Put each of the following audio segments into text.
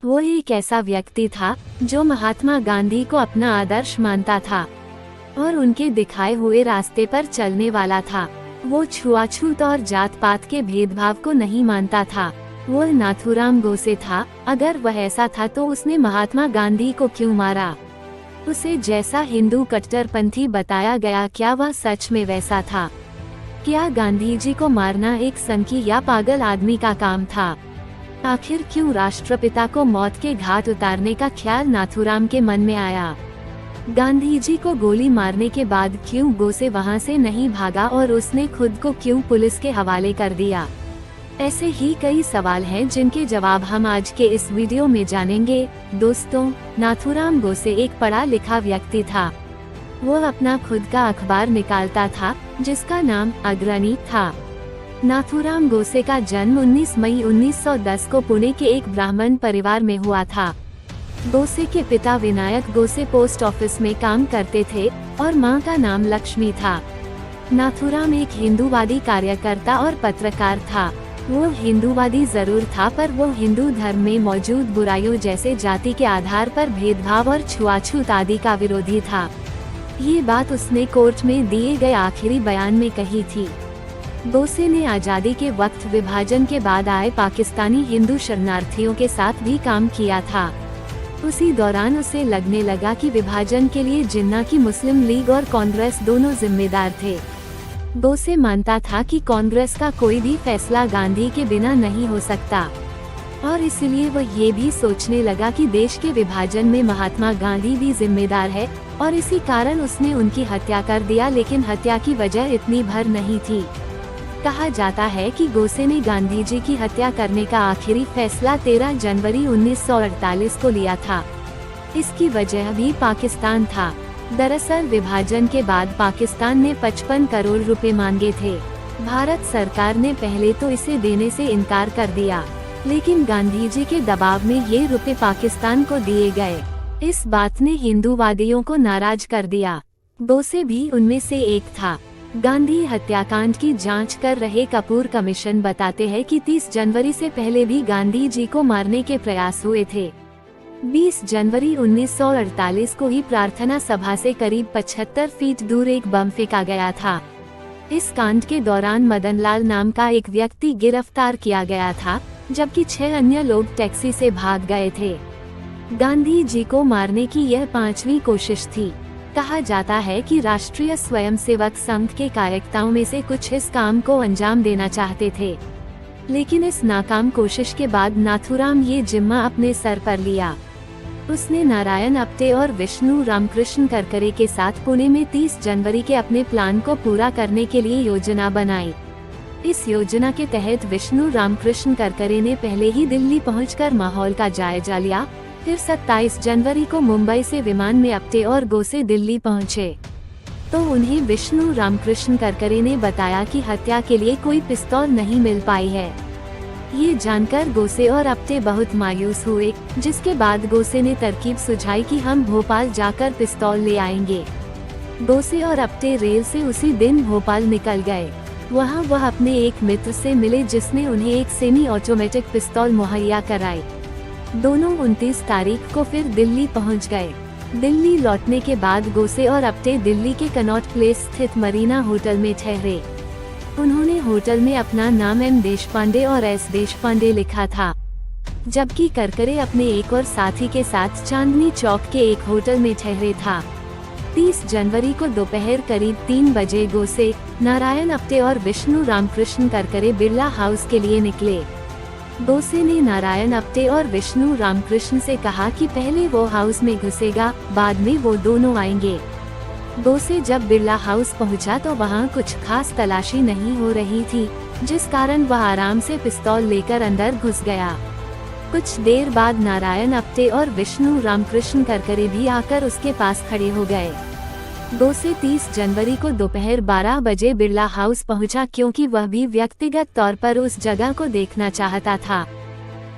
वो एक ऐसा व्यक्ति था जो महात्मा गांधी को अपना आदर्श मानता था और उनके दिखाए हुए रास्ते पर चलने वाला था। वो छुआछूत और जात पात के भेदभाव को नहीं मानता था। वो नाथूराम गोसे था। अगर वह ऐसा था तो उसने महात्मा गांधी को क्यों मारा? उसे जैसा हिंदू कट्टरपंथी बताया गया, क्या वह सच में वैसा था? क्या गांधी जी को मारना एक सनकी या पागल आदमी का काम था? आखिर क्यों राष्ट्रपिता को मौत के घाट उतारने का ख्याल नाथूराम के मन में आया? गांधी जी को गोली मारने के बाद क्यों गोसे वहां से नहीं भागा और उसने खुद को क्यों पुलिस के हवाले कर दिया? ऐसे ही कई सवाल हैं जिनके जवाब हम आज के इस वीडियो में जानेंगे। दोस्तों, नाथूराम गोसे एक पढ़ा लिखा व्यक्ति था। वो अपना खुद का अखबार निकालता था जिसका नाम अग्रणी था। नाथूराम गोसे का जन्म 19 मई 1910 को पुणे के एक ब्राह्मण परिवार में हुआ था। गोसे के पिता विनायक गोसे पोस्ट ऑफिस में काम करते थे और मां का नाम लक्ष्मी था। नाथूराम एक हिंदूवादी कार्यकर्ता और पत्रकार था। वो हिंदूवादी जरूर था, पर वो हिंदू धर्म में मौजूद बुराइयों जैसे जाति के आधार पर भेदभाव और छुआछूत आदि का विरोधी था। ये बात उसने कोर्ट में दिए गए आखिरी बयान में कही थी। गोसे ने आज़ादी के वक्त विभाजन के बाद आए पाकिस्तानी हिंदू शरणार्थियों के साथ भी काम किया था। उसी दौरान उसे लगने लगा कि विभाजन के लिए जिन्ना की मुस्लिम लीग और कांग्रेस दोनों जिम्मेदार थे। गोसे मानता था कि कांग्रेस का कोई भी फैसला गांधी के बिना नहीं हो सकता और इसलिए वह ये भी सोचने लगा कि देश के विभाजन में महात्मा गांधी भी जिम्मेदार है और इसी कारण उसने उनकी हत्या कर दिया। लेकिन हत्या की वजह इतनी भर नहीं थी। कहा जाता है कि गोसे ने गांधी जी की हत्या करने का आखिरी फैसला 13 जनवरी 1948 को लिया था। इसकी वजह भी पाकिस्तान था। दरअसल विभाजन के बाद पाकिस्तान ने 55 करोड़ रुपए मांगे थे। भारत सरकार ने पहले तो इसे देने से इनकार कर दिया, लेकिन गांधी जी के दबाव में ये रुपए पाकिस्तान को दिए गए। इस बात ने हिंदूवादियों को नाराज कर दिया। गोसे भी उनमें से एक था। गांधी हत्याकांड की जांच कर रहे कपूर कमीशन बताते हैं कि 30 जनवरी से पहले भी गांधी जी को मारने के प्रयास हुए थे। 20 जनवरी 1948 को ही प्रार्थना सभा से करीब 75 फीट दूर एक बम फेंका गया था। इस कांड के दौरान मदनलाल नाम का एक व्यक्ति गिरफ्तार किया गया था, जबकि 6 अन्य लोग टैक्सी से भाग गए थे। गांधी जी को मारने की यह 5वीं कोशिश थी। कहा जाता है कि राष्ट्रीय स्वयंसेवक संघ के कार्यकर्ताओं में से कुछ इस काम को अंजाम देना चाहते थे, लेकिन इस नाकाम कोशिश के बाद नाथूराम ये जिम्मा अपने सर पर लिया। उसने नारायण अप्टे और विष्णु रामकृष्ण करकरे के साथ पुणे में 30 जनवरी के अपने प्लान को पूरा करने के लिए योजना बनाई। इस योजना के तहत विष्णु रामकृष्ण करकरे ने पहले ही दिल्ली पहुंचकर माहौल का जायजा लिया। फिर 27 जनवरी को मुंबई से विमान में अप्टे और गोसे दिल्ली पहुंचे तो उन्हें विष्णु रामकृष्ण करकरे ने बताया कि हत्या के लिए कोई पिस्तौल नहीं मिल पाई है। ये जानकर गोसे और अप्टे बहुत मायूस हुए, जिसके बाद गोसे ने तरकीब सुझाई कि हम भोपाल जाकर पिस्तौल ले आएंगे। गोसे और अप्टे रेल से उसी दिन भोपाल निकल गए। वहाँ वह अपने एक मित्र से मिले जिसने उन्हें एक सेमी ऑटोमेटिक पिस्तौल मुहैया कराई। दोनों 29 तारीख को फिर दिल्ली पहुंच गए। दिल्ली लौटने के बाद गोसे और अप्टे दिल्ली के कनॉट प्लेस स्थित मरीना होटल में ठहरे। उन्होंने होटल में अपना नाम एम देशपांडे और एस देशपांडे लिखा था, जबकि करकरे अपने एक और साथी के साथ चांदनी चौक के एक होटल में ठहरे था। 30 जनवरी को दोपहर करीब 3 बजे गोसे, नारायण अप्टे और विष्णु रामकृष्ण करकरे बिरला हाउस के लिए निकले। गोसे ने नारायण अप्टे और विष्णु रामकृष्ण से कहा कि पहले वो हाउस में घुसेगा, बाद में वो दोनों आएंगे। गोसे जब बिरला हाउस पहुंचा तो वहां कुछ खास तलाशी नहीं हो रही थी, जिस कारण वह आराम से पिस्तौल लेकर अंदर घुस गया। कुछ देर बाद नारायण अप्टे और विष्णु रामकृष्ण करकरे भी आकर उसके पास खड़े हो गए। गोसे 30 जनवरी को दोपहर 12 बजे बिरला हाउस पहुंचा, क्योंकि वह भी व्यक्तिगत तौर पर उस जगह को देखना चाहता था।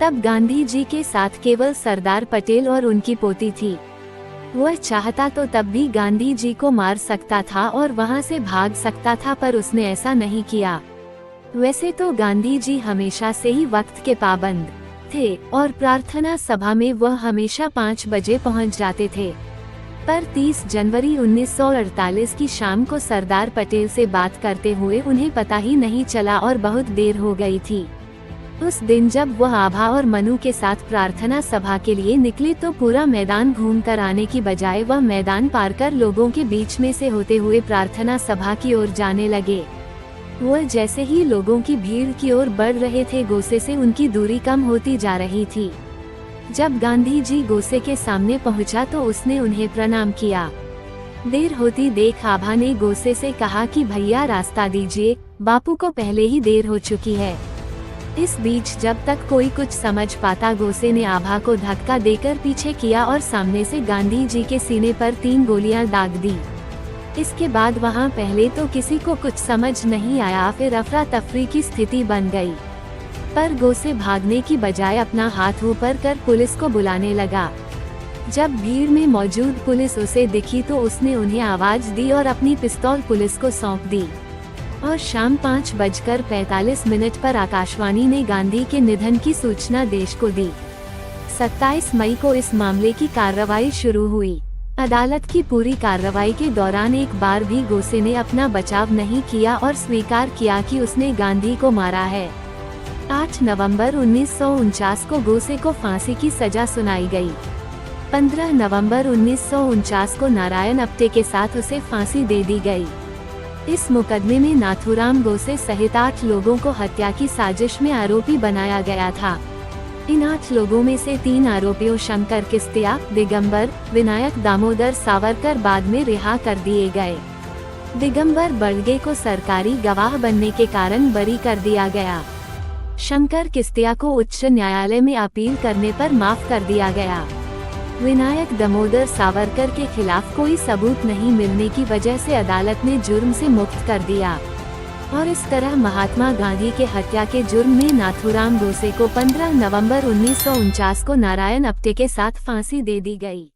तब गांधी जी के साथ केवल सरदार पटेल और उनकी पोती थी। वह चाहता तो तब भी गांधी जी को मार सकता था और वहां से भाग सकता था, पर उसने ऐसा नहीं किया। वैसे तो गांधी जी हमेशा से ही वक्त के पाबंद थे और प्रार्थना सभा में वह हमेशा 5 बजे पहुंच जाते थे। पर 30 जनवरी 1948 की शाम को सरदार पटेल से बात करते हुए उन्हें पता ही नहीं चला और बहुत देर हो गई थी। उस दिन जब वह आभा और मनु के साथ प्रार्थना सभा के लिए निकले तो पूरा मैदान घूम कर आने की बजाय वह मैदान पार कर लोगों के बीच में से होते हुए प्रार्थना सभा की ओर जाने लगे। वह जैसे ही लोगों की भीड़ की ओर बढ़ रहे थे, गोसे से उनकी दूरी कम होती जा रही थी। जब गांधी जी गोसे के सामने पहुंचा तो उसने उन्हें प्रणाम किया। देर होती देख आभा ने गोसे से कहा कि भैया रास्ता दीजिए, बापू को पहले ही देर हो चुकी है। इस बीच जब तक कोई कुछ समझ पाता, गोसे ने आभा को धक्का देकर पीछे किया और सामने से गांधी जी के सीने पर 3 गोलियां दाग दी। इसके बाद वहां पहले तो किसी को कुछ समझ नहीं आया, फिर अफरा तफरी की स्थिति बन गई। पर गोसे भागने की बजाय अपना हाथ ऊपर कर पुलिस को बुलाने लगा। जब भीड़ में मौजूद पुलिस उसे दिखी तो उसने उन्हें आवाज दी और अपनी पिस्तौल पुलिस को सौंप दी। और शाम 5:45 पर आकाशवाणी ने गांधी के निधन की सूचना देश को दी। 27 मई को इस मामले की कार्रवाई शुरू हुई। अदालत की पूरी कार्रवाई के दौरान एक बार भी गोसे ने अपना बचाव नहीं किया और स्वीकार किया कि उसने गांधी को मारा है। 8 नवंबर 1949 को गोसे को फांसी की सजा सुनाई गई। 15 नवंबर 1949 को नारायण अप्टे के साथ उसे फांसी दे दी गई। इस मुकदमे में नाथूराम गोसे सहित 8 लोगों को हत्या की साजिश में आरोपी बनाया गया था। इन 8 लोगों में से 3 आरोपियों शंकर किस्तिया, दिगंबर, विनायक दामोदर सावरकर बाद में रिहा कर दिए गए। दिगंबर बड़गे को सरकारी गवाह बनने के कारण बरी कर दिया गया। शंकर किस्तिया को उच्च न्यायालय में अपील करने पर माफ कर दिया गया। विनायक दामोदर सावरकर के खिलाफ कोई सबूत नहीं मिलने की वजह से अदालत ने जुर्म से मुक्त कर दिया और इस तरह महात्मा गांधी के हत्या के जुर्म में नाथूराम गोसे को 15 नवंबर 1949 को नारायण अप्टे के साथ फांसी दे दी गई।